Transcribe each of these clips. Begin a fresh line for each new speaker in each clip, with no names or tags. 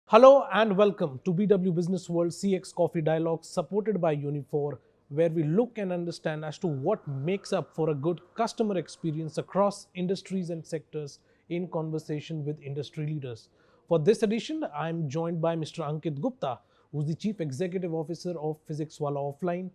Hello and welcome to BW Business World CX Coffee Dialogues supported by Unifor, where we look and understand as to what makes up for a good customer experience across industries and sectors in conversation with industry leaders. For this edition, I'm joined by Mr. Ankit Gupta, who's the Chief Executive Officer of Physics Wala Offline.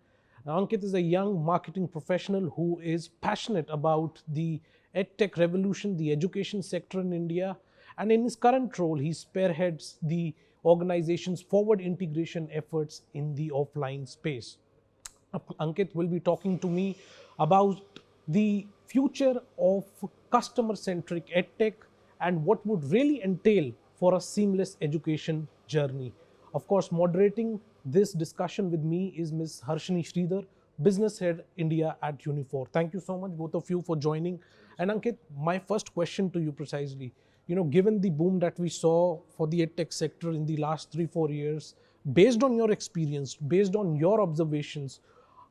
Ankit is a young marketing professional who is passionate about the edtech revolution, the education sector in India, and in his current role, he spearheads the organization's forward integration efforts in the offline space. Ankit will be talking to me about the future of customer-centric edtech and what would really entail for a seamless education journey. Of course, moderating this discussion with me is Ms. Harshini Sridhar, Business Head India at Unifor. Thank you so much, both of you, for joining. And Ankit, my first question to you precisely, given the boom that we saw for the edtech sector in the last 3-4 years, based on your experience, based on your observations,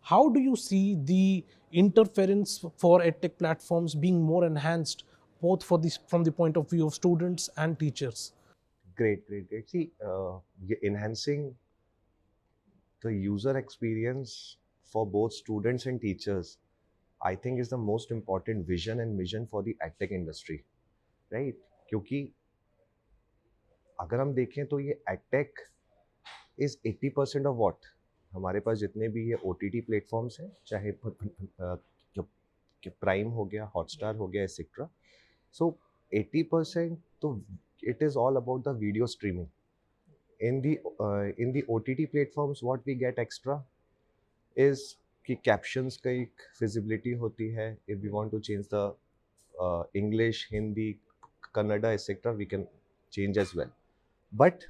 how do you see the interference for edtech platforms being more enhanced, both from the point of view of students and teachers?
Great. See, enhancing the user experience for both students and teachers, I think is the most important vision and mission for the edtech industry, right? क्योंकि अगर हम देखें तो ये edtech is 80% of what हमारे पास जितने भी ये OTT प्लेटफॉर्म्स हैं, चाहे प्राइम हो गया, हॉटस्टार हो गया, एक्सेट्रा. So 80% तो it is all about the video streaming. In the OTT platforms, what we get extra is कि captions का एक feasibility होती है. If we want to change the English, Hindi, Kannada, etc., we can change as well. But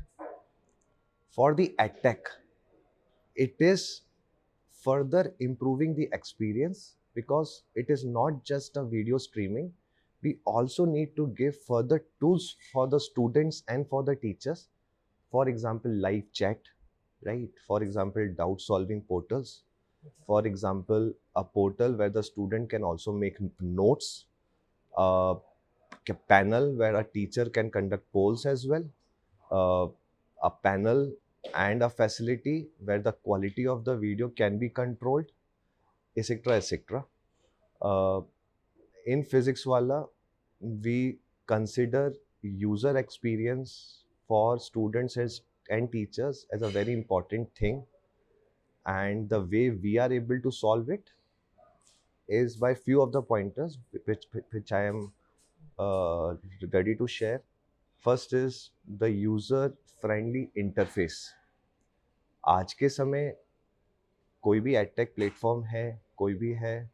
for the edtech, it is further improving the experience because it is not just a video streaming. We also need to give further tools for the students and for the teachers. For example, live chat, right? For example, doubt solving portals. For example, a portal where the student can also make notes, a panel where a teacher can conduct polls as well, uh, a panel and a facility where the quality of the video can be controlled, etc., etc. Uh, in Physics Wala, we consider user experience for students and teachers as a very important thing. And the way we are able to solve it is by few of the pointers which I am ready to share. First is the user friendly interface. आज के समय कोई भी edtech platform है, कोई भी है,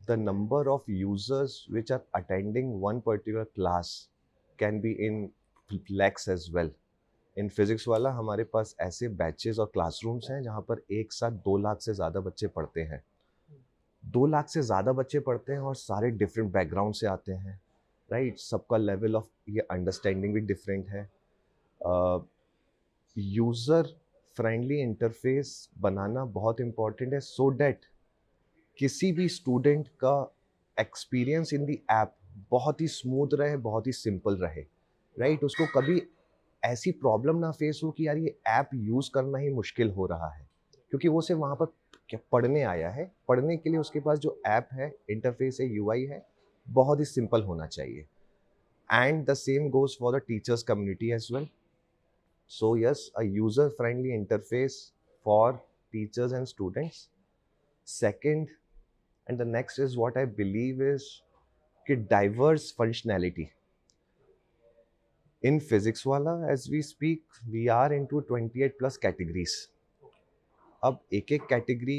the number of users which are attending one particular class can be in lakhs as well. In physics वाला हमारे पास ऐसे बैचेस और क्लासरूम्स हैं जहाँ पर एक साथ 2 लाख से ज़्यादा बच्चे पढ़ते हैं. 2 लाख से ज़्यादा बच्चे पढ़ते हैं और सारे डिफरेंट बैकग्राउंड से आते हैं, राइट? सबका लेवल ऑफ ये अंडरस्टैंडिंग भी डिफरेंट है. यूज़र फ्रेंडली इंटरफेस बनाना बहुत इम्पॉर्टेंट है सो डैट किसी भी स्टूडेंट का एक्सपीरियंस इन दी ऐप बहुत ही स्मूथ रहे, बहुत ही सिंपल रहे, राइट? उसको कभी ऐसी प्रॉब्लम ना फेस हो कि यार ये ऐप यूज़ करना ही मुश्किल हो रहा है, क्योंकि वो सिर्फ वहाँ पर पढ़ने आया है. पढ़ने के लिए उसके पास जो ऐप है, इंटरफेस है, यूआई है, बहुत ही सिंपल होना चाहिए. And the same goes for the teachers community as well. So yes, a user-friendly interface for teachers and students. Second, and the next is what I believe is diverse functionality. In Physics Wala, as we speak, we are into 28 plus categories. अब एक एक category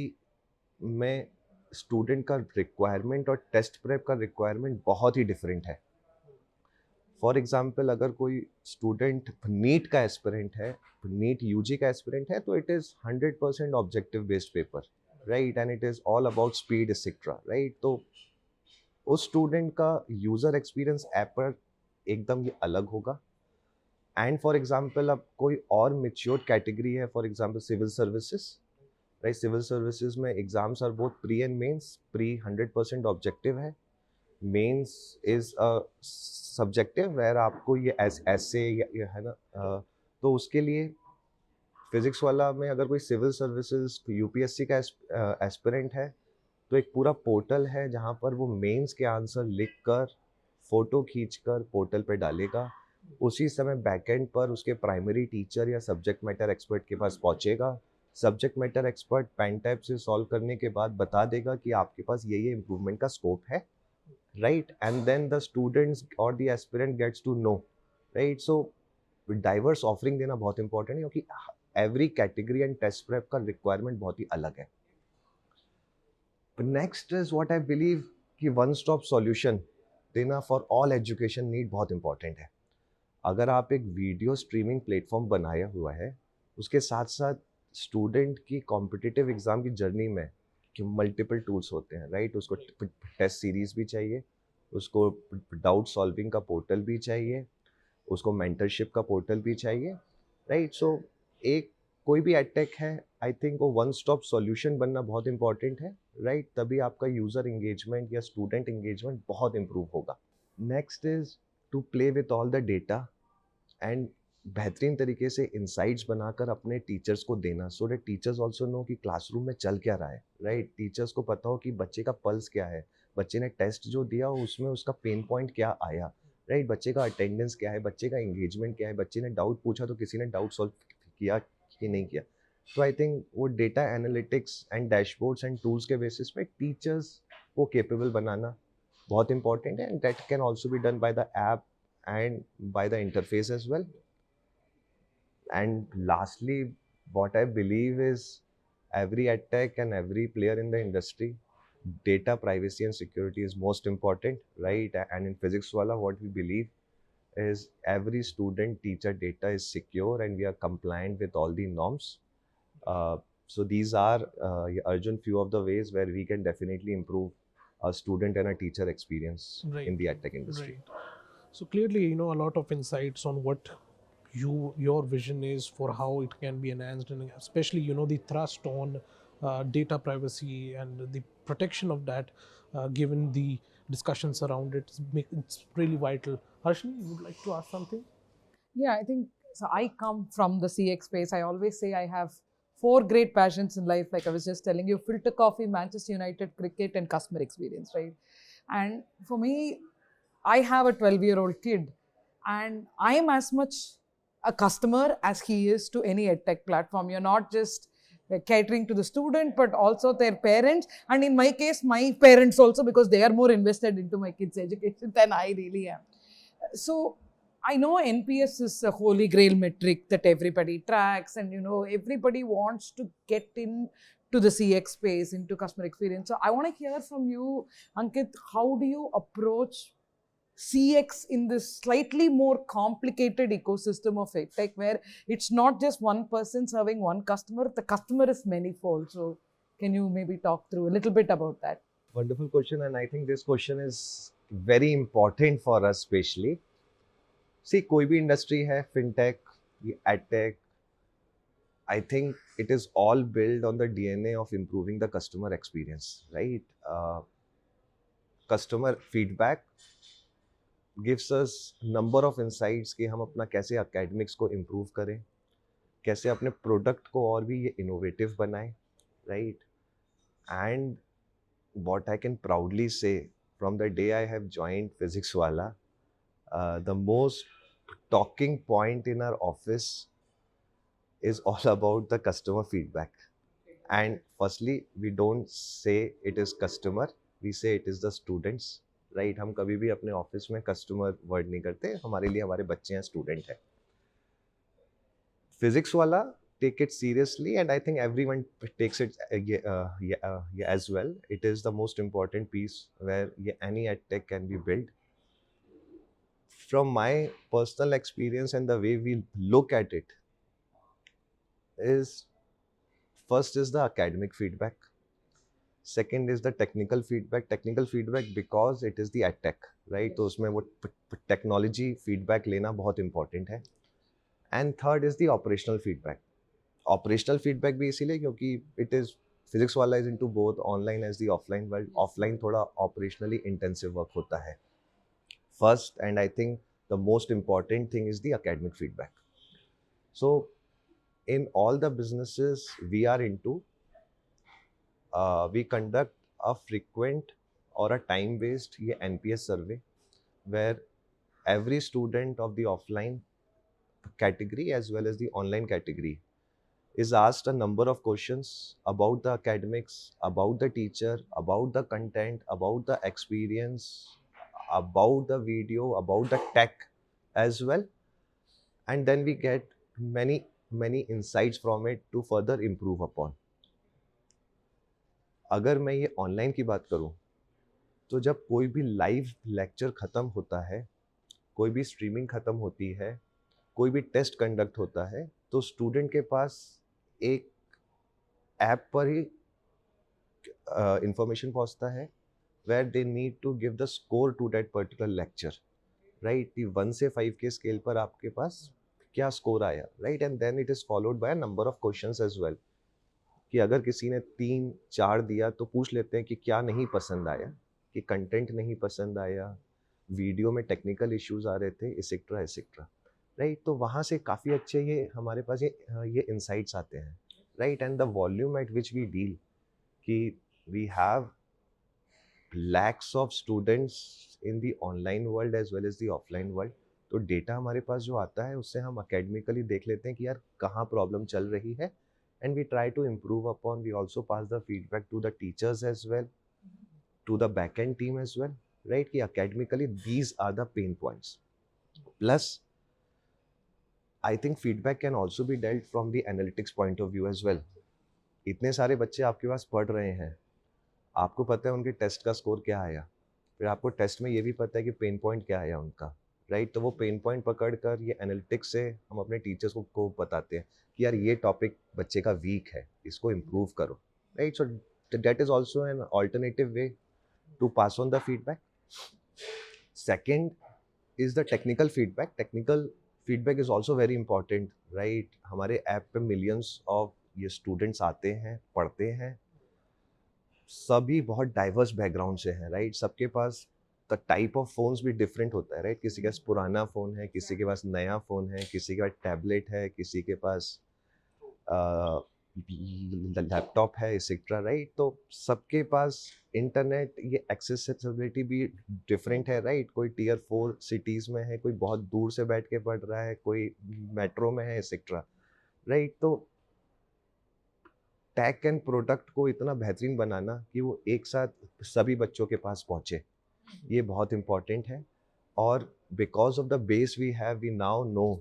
में student का requirement और test prep का requirement बहुत ही different है. For example, अगर कोई स्टूडेंट नीट का एस्पिरेंट है, नीट यूजी का एस्पिरेंट है, तो it is 100% objective based paper, right? And it is all about speed etcetera, right? तो उस स्टूडेंट का यूज़र एक्सपीरियंस ऐप पर एकदम ही अलग होगा. एंड फॉर एग्जाम्पल, अब कोई और मेच्योर कैटेगरी है, for example civil services, right? Civil services में exams are both pre and mains. Pre 100% objective है, mains is a subjective where आपको ये ऐसे है ना. तो उसके लिए फिजिक्स वाला में अगर कोई सिविल सर्विसेज यूपीएससी का एस्पिरेंट है, तो एक पूरा पोर्टल है जहाँ पर वो मेंस के आंसर लिख कर, फोटो खींचकर पोर्टल पे डालेगा. उसी समय बैकएंड पर उसके प्राइमरी टीचर या सब्जेक्ट मैटर एक्सपर्ट के पास पहुँचेगा. Subject matter expert pen type से सॉल्व करने के बाद बता देगा कि आपके पास ये इम्प्रूवमेंट का स्कोप है, right? And then the students or the aspirant gets to know, right? So diverse offering देना बहुत important है, क्योंकि every category and test prep का requirement बहुत ही अलग है. Next is what I believe कि one stop solution देना for all education need बहुत important है. अगर आप एक वीडियो स्ट्रीमिंग प्लेटफॉर्म बनाया हुआ है, उसके साथ साथ स्टूडेंट की कॉम्पिटिटिव एग्ज़ाम की जर्नी में कि मल्टीपल टूल्स होते हैं, राइट? उसको टेस्ट सीरीज़ भी चाहिए, उसको डाउट सॉल्विंग का पोर्टल भी चाहिए, उसको मेंटरशिप का पोर्टल भी चाहिए, राइट? सो एक कोई भी एडटेक है, आई थिंक वो वन स्टॉप सॉल्यूशन बनना बहुत इंपॉर्टेंट है, राइट? तभी आपका यूज़र इंगेजमेंट या स्टूडेंट इंगेजमेंट बहुत इम्प्रूव होगा. Next is to play with all the data and बेहतरीन तरीके से इंसाइट्स बनाकर अपने टीचर्स को देना, so that teachers also know कि क्लासरूम में चल क्या रहा है, राइट? टीचर्स को पता हो कि बच्चे का पल्स क्या है, बच्चे ने टेस्ट जो दिया उसमें उसका पेन पॉइंट क्या आया, राइट? बच्चे का अटेंडेंस क्या है, बच्चे का इंगेजमेंट क्या है, बच्चे ने डाउट पूछा तो किसी ने डाउट सॉल्व किया कि नहीं किया. तो आई थिंक वो data analytics and dashboards and tools के बेसिस पे टीचर्स को capable बनाना बहुत important है, and that can also be done by the app and by the interface as well. And lastly, what I believe is every edtech and every player in the industry, data privacy and security is most important, right? And in physics wala, what we believe is every student teacher data is secure and we are compliant with all the norms. So these are, Arjun, few of the ways where we can definitely improve a student and a teacher experience
Right,
in the edtech industry.
right. So clearly, you know, a lot of insights on what your vision is for how it can be enhanced, and especially, you know, the thrust on data privacy and the protection of that, given the discussions around it, it's really vital. Harshini, you would like to ask something?
Yeah, I think so. I come from the CX space. I always say I have four great passions in life. Like I was just telling you, filter coffee, Manchester United, cricket, and customer experience, right? And for me, I have a 12-year-old kid, and I am as much a customer as he is to any edtech platform. You're not just catering to the student, but also their parents. And in my case, my parents also, because they are more invested into my kids' education than I really am. So I know NPS is a holy grail metric that everybody tracks, and you know everybody wants to get in to the CX space, into customer experience. So I want to hear from you, Ankit. How do you approach CX in this slightly more complicated ecosystem of tech, where it's not just one person serving one customer; the customer is manifold. So can you maybe talk through a little bit about that?
Wonderful question, and I think this question is very important for us, especially. See, कोई भी industry है, fintech, edtech, I think it is all built on the DNA of improving the customer experience, right? Customer feedback gives us number of insights कि हम अपना कैसे academics को improve करें, कैसे अपने product को और भी ये innovative बनाएं, right? And what I can proudly say from the day I have joined Physics Wala, the most talking point in our office is all about the customer feedback. And firstly, we don't say it is customer, we say it is the students, right? हम कभी भी अपने office में customer word नहीं करते, हमारे लिए हमारे बच्चे हैं, स्टूडेंट है. फिजिक्स वाला take it seriously, and I think everyone takes it as well. It is the most important piece where any edtech can be built. From my personal experience and the way we look at it is, first is the academic feedback, second is the technical feedback because it is the edtech, right? तो उसमें वो technology feedback लेना बहुत important है. And third is the operational feedback. Operational feedback भी इसीलिए क्योंकि it is physics वाला is into both online as the offline world. Offline थोड़ा operationally intensive work होता है. First, and I think the most important thing is the academic feedback. So in all the businesses we are into, we conduct a frequent or a time-based NPS survey where every student of the offline category as well as the online category is asked a number of questions about the academics, about the teacher, about the content, about the experience, about the video, about the tech as well. And then we get many insights from it to further improve upon. अगर मैं ये online की बात करूं, तो जब कोई भी लाइव लेक्चर ख़त्म होता है, कोई भी स्ट्रीमिंग ख़त्म होती है, कोई भी टेस्ट कंडक्ट होता है, तो स्टूडेंट के पास एक ऐप पर ही इंफॉर्मेशन पहुंचता है where they need to give the score to that particular lecture, right? The 1 से 5 के स्केल पर आपके पास क्या स्कोर आया, right? And then it is followed by a number of questions as well. कि अगर किसी ने 3-4 दिया तो पूछ लेते हैं कि क्या नहीं पसंद आया, कि कंटेंट नहीं पसंद आया, वीडियो में टेक्निकल इश्यूज आ रहे थे, एसेट्रा एसेट्रा, राइट? तो वहाँ से काफ़ी अच्छे ये हमारे पास ये इंसाइट्स आते हैं, right? And the volume at which we deal, कि we have lakhs of students in the online world as well as the offline world. तो डेटा हमारे पास जो आता है उससे हम अकेडमिकली देख लेते हैं कि यार कहाँ प्रॉब्लम चल रही है, and we try to improve upon. We also pass the feedback to the teachers as well, to the back-end team as well, right? कि academically these are the pain points. Plus, I think feedback can also be dealt from the analytics point of view as well. इतने सारे बच्चे आपके पास पढ़ रहे हैं, आपको पता है उनके टेस्ट का स्कोर क्या आया, फिर आपको टेस्ट में ये भी पता है कि पेन पॉइंट क्या आया उनका, राइट? तो वो पेन पॉइंट पकड़ कर ये एनालिटिक्स से हम अपने टीचर्स को बताते हैं कि यार ये टॉपिक बच्चे का वीक है, इसको इम्प्रूव करो, right? So that is also an alternative way to pass on the feedback. Second is the technical feedback. Technical feedback is also very important, right? हमारे ऐप पे मिलियंस ऑफ ये students आते हैं, पढ़ते हैं, सभी बहुत डाइवर्स बैकग्राउंड से हैं, राइट? सबके पास द टाइप ऑफ फोन्स भी डिफरेंट होता है, राइट? किसी के पास पुराना फ़ोन है, किसी के पास नया फ़ोन है, किसी के पास टैबलेट है, किसी के पास लैपटॉप है, एक्सेट्रा, राइट? तो सबके पास इंटरनेट ये एक्सेसिबिलिटी भी डिफरेंट है, राइट? कोई टियर 4 सिटीज़ में है, कोई बहुत दूर से बैठ के पढ़ रहा है, कोई मेट्रो में है, एक्सेट्रा, राइट? तो टेक एंड प्रोडक्ट को इतना बेहतरीन बनाना कि वो एक साथ सभी बच्चों के पास पहुँचे, ये बहुत इम्पॉर्टेंट है. और because of the base we have, we now know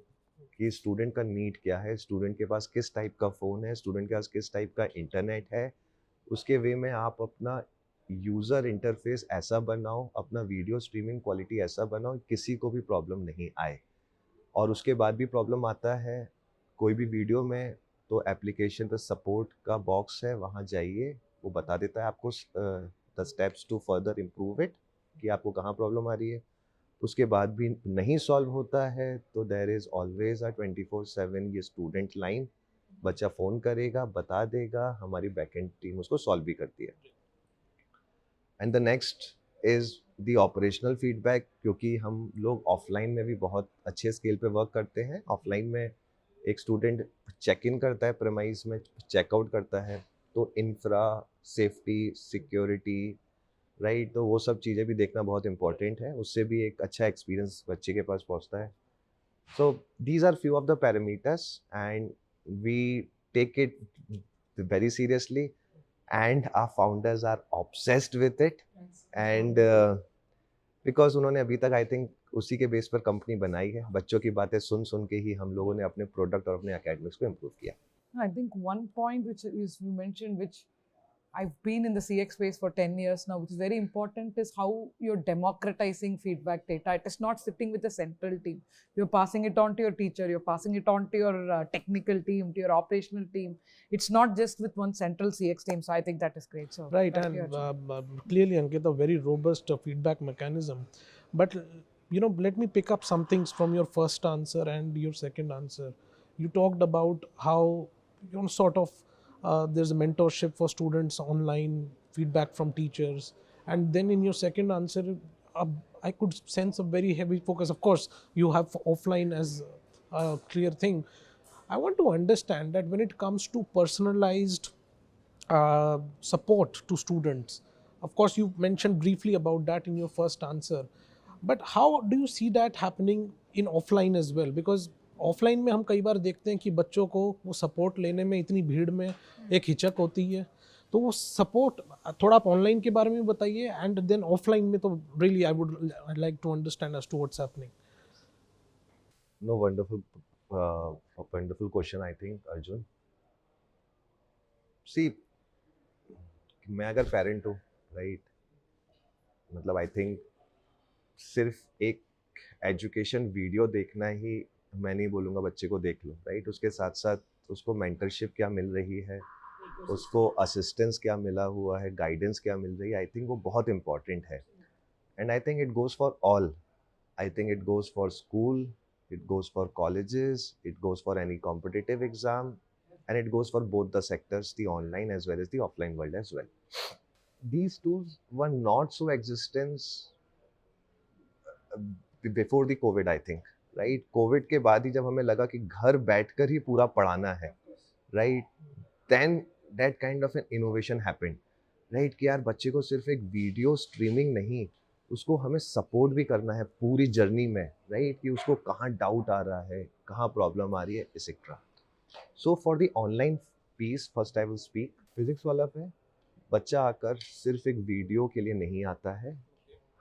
कि स्टूडेंट का नीड क्या है, स्टूडेंट के पास किस टाइप का फ़ोन है, स्टूडेंट के पास किस टाइप का इंटरनेट है. उसके वे में आप अपना यूज़र इंटरफेस ऐसा बनाओ, अपना वीडियो स्ट्रीमिंग क्वालिटी ऐसा बनाओ किसी को भी प्रॉब्लम नहीं आए. और उसके बाद भी प्रॉब्लम आता है कोई भी वीडियो में, तो एप्लीकेशन पे सपोर्ट का बॉक्स है, वहाँ जाइए, वो बता देता है आपको the steps to further improve it, कि आपको कहाँ प्रॉब्लम आ रही है. उसके बाद भी नहीं सॉल्व होता है तो देयर इज़ ऑलवेज अ 24/7 ये स्टूडेंट लाइन. बच्चा फ़ोन करेगा, बता देगा, हमारी बैकएंड टीम उसको सॉल्व भी करती है. And the next is the operational feedback, क्योंकि हम लोग ऑफलाइन में भी बहुत अच्छे स्केल पे वर्क करते हैं. ऑफलाइन में एक स्टूडेंट चेक इन करता है प्रेमाइज में, चेकआउट करता है, तो इंफ्रा, सेफ्टी, सिक्योरिटी, राइट? तो वो सब चीज़ें भी देखना बहुत इंपॉर्टेंट है, उससे भी एक अच्छा एक्सपीरियंस बच्चे के पास पहुंचता है. So these are few of the parameters and we take it very seriously and our founders are obsessed with it. And because उन्होंने अभी तक आई थिंक उसी के बेस पर कंपनी बनाई है. बच्चों की बातें सुन सुन के ही हम लोगों ने अपने प्रोडक्ट और अपने एकेडमिक्स को इम्प्रूव किया.
I think one point which is you mentioned, which I've been in the CX space for 10 years now, which is very important, is how you're democratizing feedback data. It is not sitting with a central team. You're passing it on to your teacher, you're passing it on to your technical team, to your operational team. It's not just with one central CX team. So I think that is great. So
Right,
back to you,
and
Arjun.
clearly, Ankit, a very robust feedback mechanism. But let me pick up some things from your first answer and your second answer. You talked about how sort of there's a mentorship for students online, feedback from teachers, and then in your second answer, I could sense a very heavy focus. Of course, you have offline as a clear thing. I want to understand that when it comes to personalized support to students. Of course, you mentioned briefly about that in your first answer, but how do you see that happening in offline as well? Because offline में हम कई बार देखते हैं कि बच्चों को वो support लेने में इतनी भीड़ में एक हिचक होती है, तो वो सपोर्ट थोड़ा आप ऑनलाइन के बारे में बताइए, एंड देन ऑफलाइन में तो really I would like to understand as to what's happening.
No, wonderful question, I think, Arjun. See, मैं अगर पेरेंट हूँ, राइट, मतलब आई थिंक सिर्फ एक एजुकेशन वीडियो देखना ही मैं नहीं बोलूँगा बच्चे को देख लो, राइट? उसके साथ साथ उसको मेंटरशिप क्या मिल रही है, उसको असिस्टेंस क्या मिला हुआ है, गाइडेंस क्या मिल रही है, आई थिंक वो बहुत इंपॉर्टेंट है. And I think it goes for all. I think it goes for school, it goes for colleges, it goes for any competitive exam, and it goes for both the sectors, the online as well as the offline world as well. These tools were not so existence before the COVID, I think, right? COVID के बाद ही जब हमें लगा कि घर बैठकर ही पूरा पढ़ाना है, right? Then that kind of an innovation happened, right? कि यार बच्चे को सिर्फ एक वीडियो स्ट्रीमिंग नहीं, उसको हमें सपोर्ट भी करना है पूरी जर्नी में, राइट? कि उसको कहाँ डाउट आ रहा है, कहाँ प्रॉब्लम आ रही है, etcetera. So for the online piece, first I will speak Physics Wallah पे बच्चा आकर सिर्फ एक वीडियो के लिए नहीं आता है,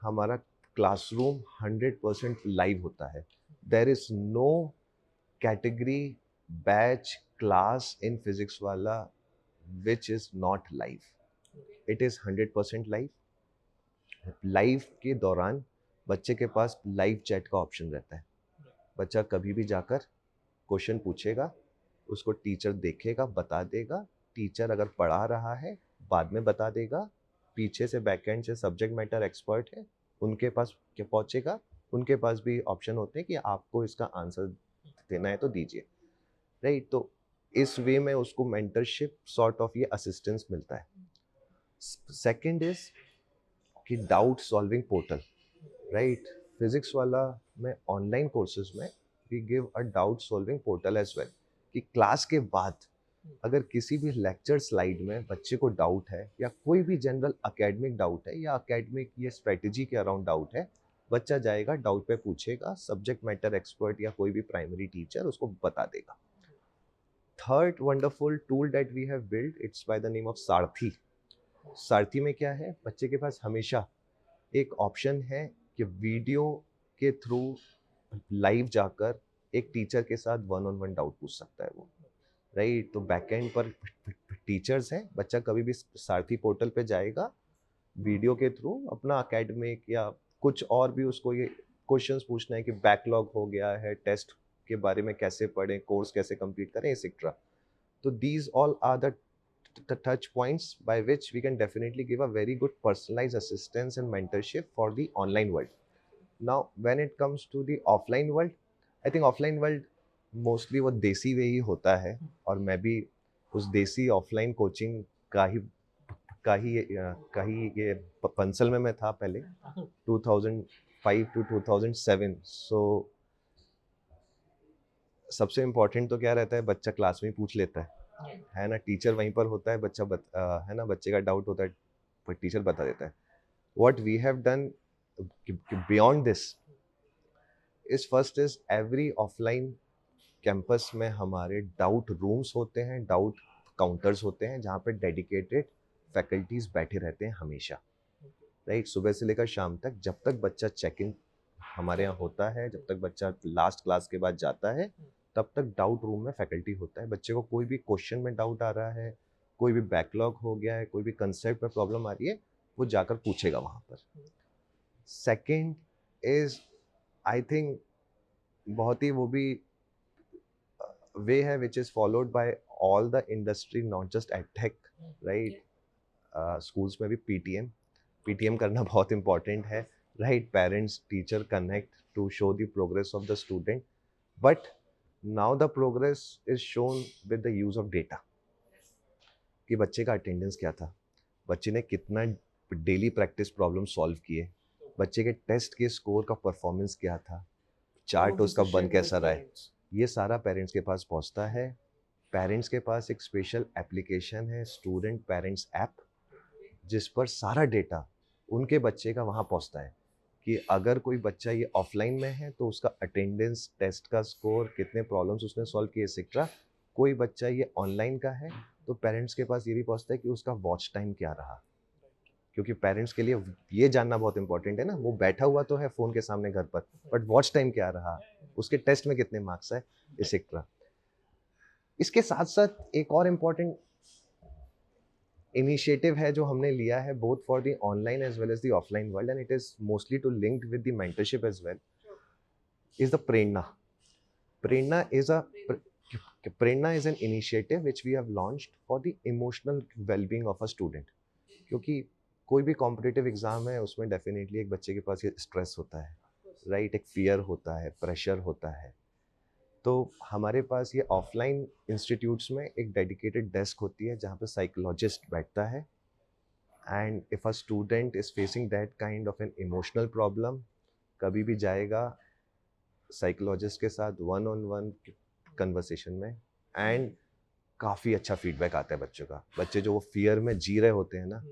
हमारा क्लासरूम 100% लाइव होता है. There is no category, batch, class in physics वाला which is not live. It is 100% live. Live के दौरान बच्चे के पास लाइव चैट का ऑप्शन रहता है. बच्चा कभी भी जाकर क्वेश्चन पूछेगा, उसको टीचर देखेगा, बता देगा. टीचर अगर पढ़ा रहा है बाद में बता देगा. पीछे से बैकएंड से सब्जेक्ट मैटर एक्सपर्ट है, उनके पास क्या पहुंचेगा. उनके पास भी ऑप्शन होते हैं कि आपको इसका आंसर देना है तो दीजिए, राइट. तो इस वे में उसको मेंटरशिप सॉर्ट ऑफ ये असिस्टेंस मिलता है. सेकंड इज कि doubt solving portal, right. Physics Wallah में ऑनलाइन कोर्सेज में we give a doubt solving portal as well, कि क्लास के बाद अगर किसी भी लेक्चर स्लाइड में बच्चे को डाउट है या कोई भी जनरल एकेडमिक डाउट है या एकेडमिक या स्ट्रेटजी के अराउंड डाउट है, बच्चा जाएगा, डाउट पे पूछेगा, सब्जेक्ट मैटर एक्सपर्ट या कोई भी प्राइमरी टीचर उसको बता देगा. Third wonderful tool that we have build, it's by the name of Saarthi. Saarthi में क्या है, बच्चे के पास हमेशा एक ऑप्शन है कि वीडियो के थ्रू लाइव जाकर एक टीचर के साथ 1-on-1 डाउट पूछ सकता है वो, राइट. तो बैकएंड पर टीचर्स हैं, बच्चा कभी भी सारथी पोर्टल पे जाएगा, वीडियो के थ्रू अपना एकेडमिक या कुछ और भी उसको ये क्वेश्चंस पूछना है कि बैकलॉग हो गया है, टेस्ट के बारे में कैसे पढ़ें, कोर्स कैसे कंप्लीट करें, एक्सेट्रा. तो these all are the touch points by which we can definitely give a very good personalized assistance and mentorship for the online world. Now when it comes to the offline world, I think offline world mostly वो देसी वे ही होता है, और मैं भी उस देसी offline coaching का ही ये पंसल में मैं था पहले 2005 to 2007. सो सबसे इम्पोर्टेंट तो क्या रहता है, बच्चा क्लास में ही पूछ लेता है ना. टीचर वहीं पर होता है, है ना, बच्चे का डाउट होता है पर टीचर बता देता है. What we have done beyond this is, first is every offline campus में हमारे डाउट रूम्स होते हैं, डाउट काउंटर्स होते हैं, जहाँ पे डेडिकेटेड फैकल्टीज बैठे रहते हैं हमेशा, राइट. सुबह से लेकर शाम तक, जब तक बच्चा चेक इन हमारे यहाँ होता है, जब तक बच्चा लास्ट क्लास के बाद जाता है, तब तक डाउट रूम में फैकल्टी होता है. बच्चे को कोई भी क्वेश्चन में डाउट आ रहा है, कोई भी बैकलॉग हो गया है, कोई भी कंसेप्ट में प्रॉब्लम आ रही है, वो जाकर पूछेगा वहाँ पर. सेकंड इज, आई थिंक बहुत ही वो भी वे है which is followed by all the industry, not just edtech, right. Schools में भी पीटीएम करना बहुत इंपॉर्टेंट है, right. Parents teacher connect to show the progress of the student, but now the progress is shown with the use of data, कि बच्चे का attendance क्या था, बच्चे ने कितना डेली प्रैक्टिस प्रॉब्लम सॉल्व किए, बच्चे के टेस्ट के स्कोर का परफॉर्मेंस क्या था, चार्ट उसका बन कैसा रहा है, ये सारा पेरेंट्स के पास पहुंचता है. पेरेंट्स के पास एक स्पेशल एप्लीकेशन है, स्टूडेंट पेरेंट्स ऐप, जिस पर सारा डेटा उनके बच्चे का वहाँ पहुँचता है, कि अगर कोई बच्चा ये ऑफलाइन में है तो उसका अटेंडेंस, टेस्ट का स्कोर, कितने प्रॉब्लम्स उसने सॉल्व किए, एक्सेट्रा. कोई बच्चा ये ऑनलाइन का है तो पेरेंट्स के पास ये भी पहुंचता है कि उसका वॉच टाइम क्या रहा, क्योंकि पेरेंट्स के लिए ये जानना बहुत इंपॉर्टेंट है ना. वो बैठा हुआ तो है फ़ोन के सामने घर पर, बट वॉच टाइम क्या रहा, उसके टेस्ट में कितने मार्क्स है, एक्सेट्रा. इसके साथ साथ एक और इम्पॉर्टेंट इनिशिएटिव है जो हमने लिया है, both for the online as well as the offline world, and it is mostly too linked with the mentorship as well, is the Prerna. Prerna is an initiative which we have launched for the emotional wellbeing of a student. क्योंकि कोई भी competitive exam है, उसमें definitely एक बच्चे के पास ये stress होता है, राइट. एक फियर होता है, प्रेशर होता है. तो हमारे पास ये ऑफलाइन इंस्टीट्यूट्स में एक डेडिकेटेड डेस्क होती है जहाँ पे साइकोलॉजिस्ट बैठता है, and if a student is facing that kind of an emotional problem, कभी भी जाएगा साइकोलॉजिस्ट के साथ 1-on-1 कन्वर्सेशन में, एंड काफ़ी अच्छा फीडबैक आता है बच्चों का. बच्चे जो वो फियर में जी रहे होते हैं ना,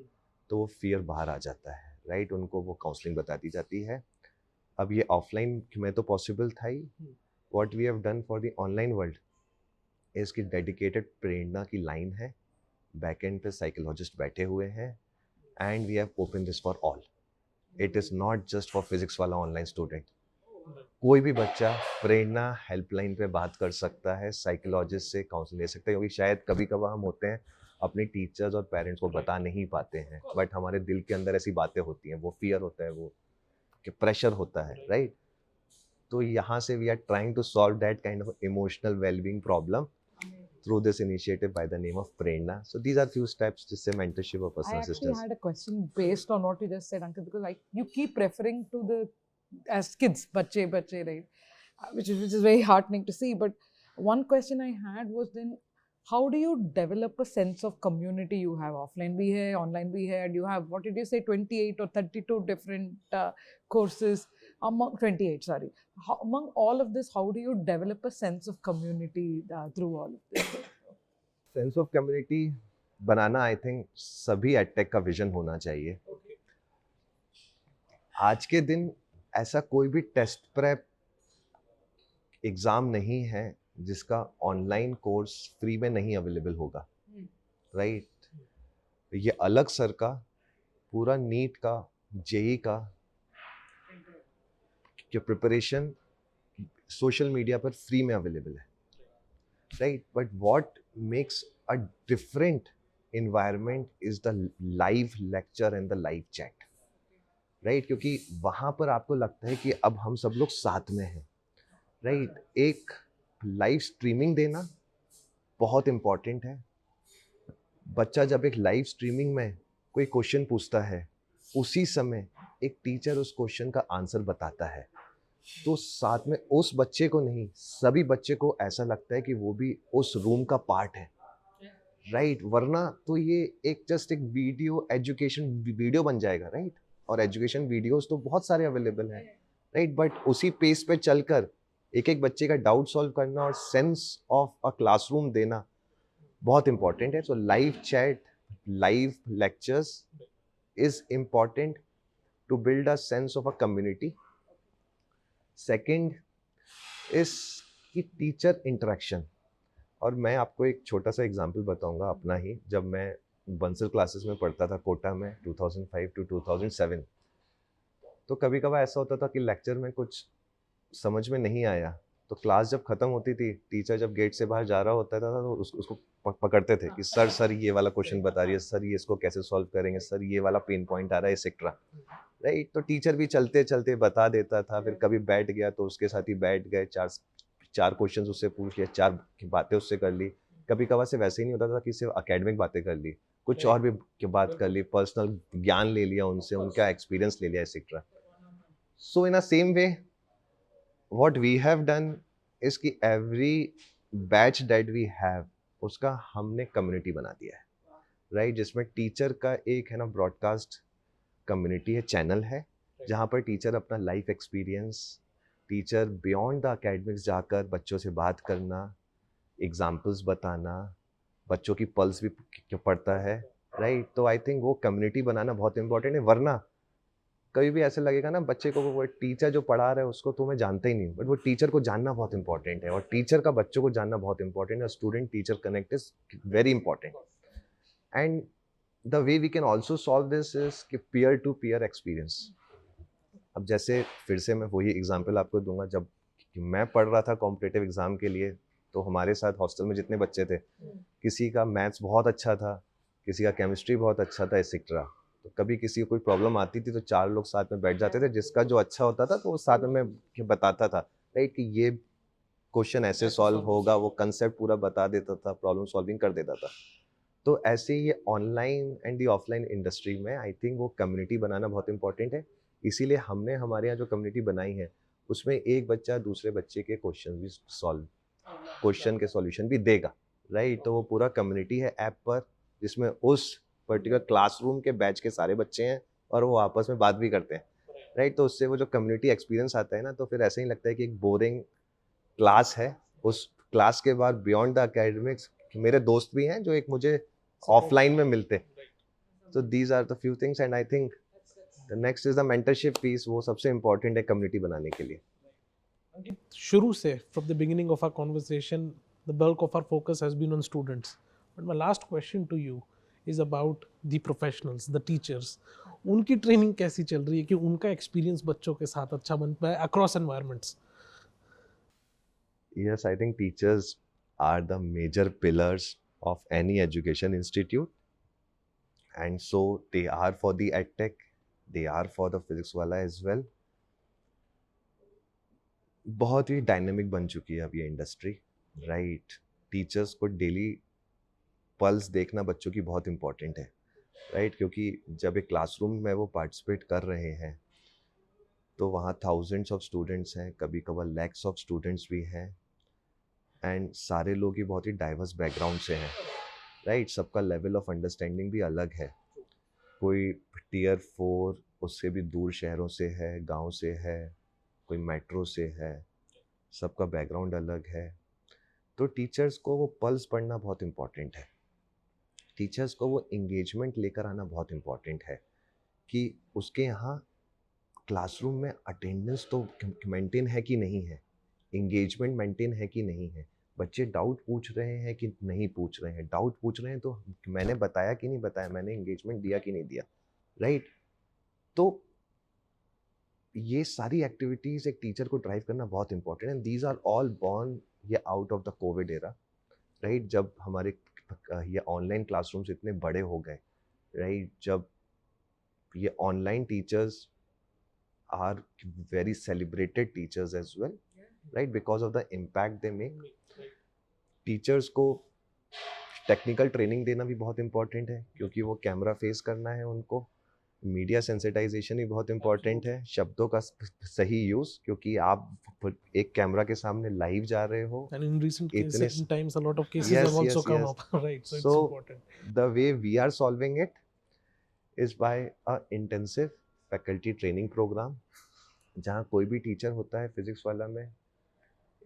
तो वो फियर बाहर आ जाता है, राइट. उनको वो काउंसलिंग बता दी जाती है. अब ये ऑफलाइन में तो पॉसिबल था ही. What we have done for the online world is कि डेडिकेटेड प्रेरणा की लाइन है, बैकएंड पे साइकोलॉजिस्ट बैठे हुए हैं and we have open this for all. It is not just for Physics Wallah online student. कोई भी बच्चा प्रेरणा हेल्पलाइन पे बात कर सकता है, साइकोलॉजिस्ट से काउंसलिंग ले सकता है, क्योंकि शायद कभी कभार हम होते हैं अपने टीचर्स और पेरेंट्स को बता नहीं पाते हैं, बट हमारे दिल के अंदर ऐसी बातें होती हैं, वो फियर होता है, वो कि प्रेशर होता है, राइट. तो यहाँ से we are trying to solve that kind of emotional wellbeing problem through this initiative by the name of Prerna. So these are few steps to say mentorship or
I
personal
actually
assistance.
had a question based on what you just said, Ankit, because you keep referring to the as kids, bache, right? Which is very heartening to see. But one question I had was then, how do you develop a sense of community? You have offline bhi hai, online bhi hai, and you have, what did you say, 28 or 32 different courses among 28, sorry. Among all of this, how do you develop a sense of community through all of this?
Sense of community banana I think सभी edtech का vision होना चाहिए. आज के दिन ऐसा कोई भी टेस्ट प्रेप एग्ज़ाम नहीं है जिसका ऑनलाइन कोर्स फ्री में नहीं अवेलेबल होगा, राइट. ये अलग सर का पूरा नीट का, जेई का प्रिपरेशन सोशल मीडिया पर फ्री में अवेलेबल है, right. But what makes a different environment is the live lecture and the live chat, right. क्योंकि वहाँ पर आपको लगता है कि अब हम सब लोग साथ में हैं, right. एक लाइव स्ट्रीमिंग देना बहुत इम्पॉर्टेंट है. बच्चा जब एक लाइव स्ट्रीमिंग में कोई क्वेश्चन पूछता है, उसी समय एक टीचर उस क्वेश्चन का आंसर बताता है, तो साथ में उस बच्चे को नहीं, सभी बच्चे को ऐसा लगता है कि वो भी उस रूम का पार्ट है, राइट. वरना तो ये एक जस्ट एक वीडियो एजुकेशन वीडियो बन जाएगा, राइट. और एजुकेशन वीडियोस तो बहुत सारे अवेलेबल हैं, राइट. बट उसी पेस पे चलकर एक एक बच्चे का डाउट सॉल्व करना और सेंस ऑफ अ क्लासरूम देना बहुत इंपॉर्टेंट है. So live chat, live lectures is important to build a sense of a community. Second is की टीचर इंटरेक्शन. और मैं आपको एक छोटा सा एग्जांपल बताऊंगा अपना ही. जब मैं बंसल क्लासेस में पढ़ता था कोटा में 2005 टू 2007, तो कभी कभार ऐसा होता था कि लेक्चर में कुछ समझ में नहीं आया, तो क्लास जब ख़त्म होती थी, टीचर जब गेट से बाहर जा रहा होता था तो उसको पकड़ते थे कि सर ये वाला क्वेश्चन बता रही है, सर ये इसको कैसे सॉल्व करेंगे, सर ये वाला पेन पॉइंट आ रहा है, एक्सेट्रा, राइट. तो टीचर भी चलते चलते बता देता था. फिर कभी बैठ गया तो उसके साथ ही बैठ गए, चार क्वेश्चन उससे पूछ लिया, चार बातें उससे कर ली. कभी कभार से वैसे ही नहीं होता था कि सिर्फ अकेडमिक बातें कर ली, कुछ और भी बात कर ली, पर्सनल ज्ञान ले लिया उनसे, उनका एक्सपीरियंस ले लिया, etcetera. So in a same way what we have done is कि every batch that we have उसका हमने कम्युनिटी बना दिया है, राइट. जिसमें टीचर का एक है ना ब्रॉडकास्ट कम्युनिटी है, चैनल है, जहाँ पर टीचर अपना life experience, teacher beyond the academics जाकर बच्चों से बात करना, एग्जाम्पल्स बताना, बच्चों की पल्स भी पढ़ता है, राइट. तो आई थिंक वो कम्युनिटी बनाना बहुत इंपॉर्टेंट है. वरना कभी भी ऐसे लगेगा ना बच्चे को, वो टीचर जो पढ़ा रहा है उसको तो मैं जानता ही नहीं, बट वो टीचर को जानना बहुत इंपॉर्टेंट है, और टीचर का बच्चों को जानना बहुत इंपॉर्टेंट है. Student teacher connect is very important. And the way we can also solve this is कि पीयर टू पीयर एक्सपीरियंस. अब जैसे फिर से मैं वही एग्जाम्पल आपको दूंगा. जब मैं पढ़ रहा था कॉम्पिटिटिव एग्जाम के लिए, तो हमारे साथ हॉस्टल में जितने बच्चे थे, किसी का मैथ्स बहुत अच्छा था, किसी का केमिस्ट्री बहुत अच्छा था, एक्सेट्रा. तो कभी किसी को कोई प्रॉब्लम आती थी तो चार लोग साथ में बैठ जाते थे, जिसका जो अच्छा होता था तो वो साथ में मैं बताता था, राइट, कि ये क्वेश्चन ऐसे सॉल्व होगा, वो कंसेप्ट पूरा बता देता था, प्रॉब्लम सॉल्विंग कर देता था. तो ऐसे ये online and the offline industry में आई थिंक वो कम्युनिटी बनाना बहुत इंपॉर्टेंट है. इसीलिए हमने हमारे यहाँ जो कम्युनिटी बनाई है उसमें एक बच्चा दूसरे बच्चे के क्वेश्चन के सॉल्यूशन भी देगा, राइट. तो वो पूरा कम्युनिटी है ऐप पर, जिसमें उस पर्टिकुलर क्लासरूम के बैच के सारे बच्चे हैं और वो आपस में बात भी करते हैं, राइट. तो उससे वो जो कम्युनिटी एक्सपीरियंस आता है ना, तो फिर ऐसे ही लगता है कि एक बोरिंग क्लास है. उस क्लास के बाद बियॉन्ड द अकेडमिक्स मेरे दोस्त भी हैं जो एक मुझे ऑफलाइन में मिलते. तो these are the few things. And I think the next is the mentorship piece. वो सबसे इम्पोर्टेंट है कम्युनिटी बनाने के लिए.
शुरू से, from the beginning of our conversation, the bulk of our focus has been on students. But my last question to you is about the professionals, the teachers. उनकी training कैसी चल रही है कि उनका एक्सपीरियंस बच्चों के साथ अच्छा बन पाए across environments?
Yes, I think teachers are the major pillars of any education institute, and so they are for the edtech, they are for the physics wala as well. बहुत ही डायनेमिक बन चुकी है अब ये इंडस्ट्री, राइट? टीचर्स को daily pulse देखना बच्चों की बहुत इंपॉर्टेंट है, राइट? क्योंकि जब एक क्लासरूम में वो पार्टिसिपेट कर रहे हैं तो वहाँ थाउजेंड्स ऑफ स्टूडेंट्स हैं, कभी कभार लैक्स ऑफ स्टूडेंट्स भी हैं, एंड सारे लोग ही बहुत ही डाइवर्स बैकग्राउंड से हैं, राइट? सबका लेवल ऑफ अंडरस्टैंडिंग भी अलग है। कोई टियर 4 उससे भी दूर शहरों से है, गांव से है, कोई मेट्रो से है, सबका बैकग्राउंड अलग है। तो टीचर्स को वो पल्स पढ़ना बहुत इम्पॉर्टेंट है, टीचर्स को वो इंगेजमेंट लेकर आना बहुत इम्पॉर्टेंट है कि उसके यहाँ क्लासरूम में अटेंडेंस तो मेंटेन है कि नहीं है, इंगेजमेंट मेंटेन है कि नहीं है, बच्चे डाउट पूछ रहे हैं कि नहीं पूछ रहे हैं, डाउट पूछ रहे हैं तो मैंने बताया कि नहीं बताया, मैंने इंगेजमेंट दिया कि नहीं दिया, राइट? तो ये सारी एक्टिविटीज़ एक टीचर को ड्राइव करना बहुत इंपॉर्टेंट है, and these are all born ये out of the Covid era, right? जब हमारे ये ऑनलाइन क्लासरूम्स इतने बड़े हो गए, राइट? जब ये online teachers are very celebrated teachers as well, right? Because of the impact they make. Teachers को टेक्निकल ट्रेनिंग देना भी बहुत इम्पॉर्टेंट है क्योंकि वो कैमरा फेस करना है उनको, मीडिया सेंसिटाइजेशन भी बहुत इम्पॉर्टेंट है, शब्दों का सही यूज़, क्योंकि आप एक कैमरा के सामने लाइव जा रहे हो।
And in recent
इतने
cases, times a lot of cases
Yes,
have also
yes,
come
yes.
up, right? So it's
So,
important.
the way we are solving it is by a intensive faculty training program, जहाँ कोई भी teacher होता है physics Wallah में,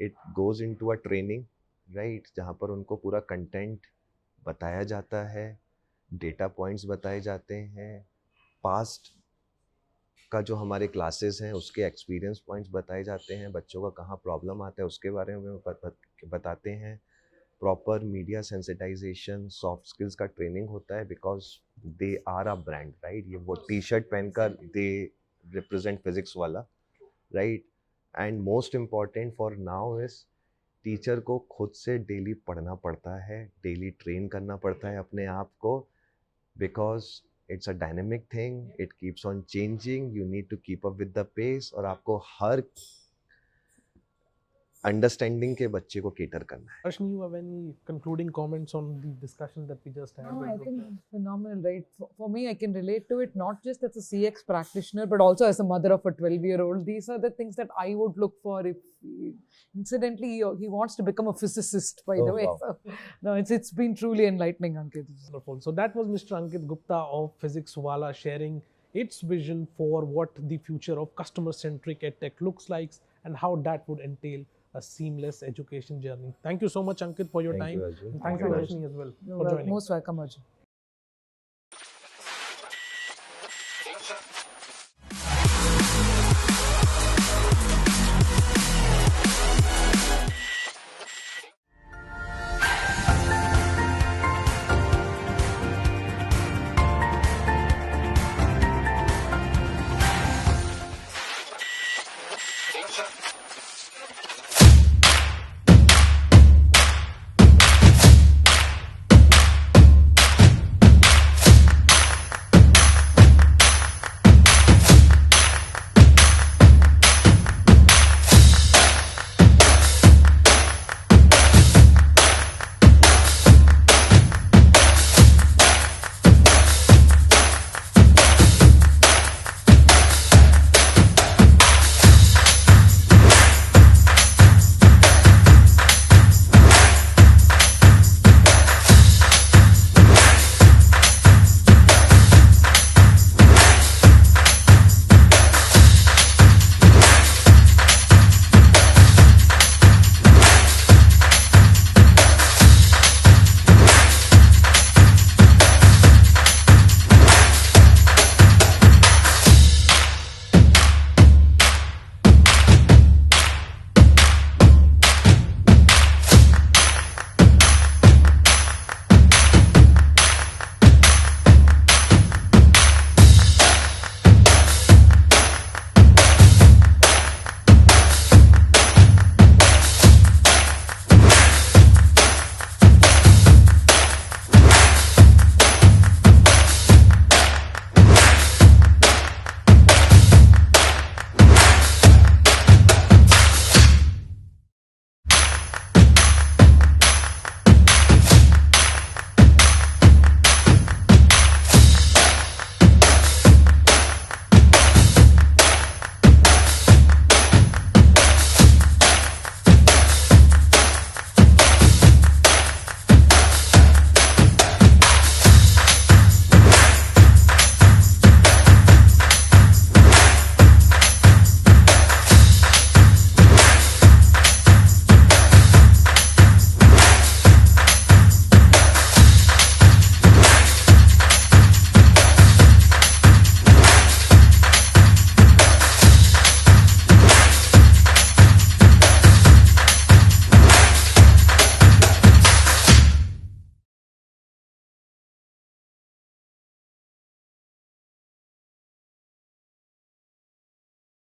it goes into a training, right? जहाँ पर उनको पूरा कंटेंट बताया जाता है, डेटा पॉइंट्स बताए जाते हैं, पास्ट का जो हमारे क्लासेस हैं उसके एक्सपीरियंस पॉइंट्स बताए जाते हैं, बच्चों का कहाँ प्रॉब्लम आता है उसके बारे में बताते हैं, proper media sensitization, soft skills का ट्रेनिंग होता है, because they are a brand, right? ये वो टी शर्ट पहनकर they represent Physics Wallah, right? And most important for now is teacher को खुद से डेली पढ़ना पड़ता है, डेली ट्रेन करना पड़ता है अपने आप को, because it's a dynamic thing, it keeps on changing, you need to keep up with the pace, और आपको हर अंडरस्टैंडिंग के बच्चे को केटर करना है।
Ashni, you have any concluding comments on the discussion that we just had?
No,
with
I
Gupta?
think phenomenal, right? For me, I can relate to it not just as a CX practitioner, but also as a mother of a 12-year-old. These are the things that I would look for if, incidentally, he wants to become a physicist, by the
Oh,
way.
wow.
So, no, it's been truly enlightening, Ankit.
Wonderful. So that was Mr. Ankit Gupta of Physics Wala sharing its vision for what the future of customer-centric edtech looks like and how that would entail a seamless education journey. Thank you so much, Ankit, for your
Thank
time.
you, Arjun.
And
Thank
thank you,
you,
Ashni, as well,
You're
for joining.
most welcome, Arjun.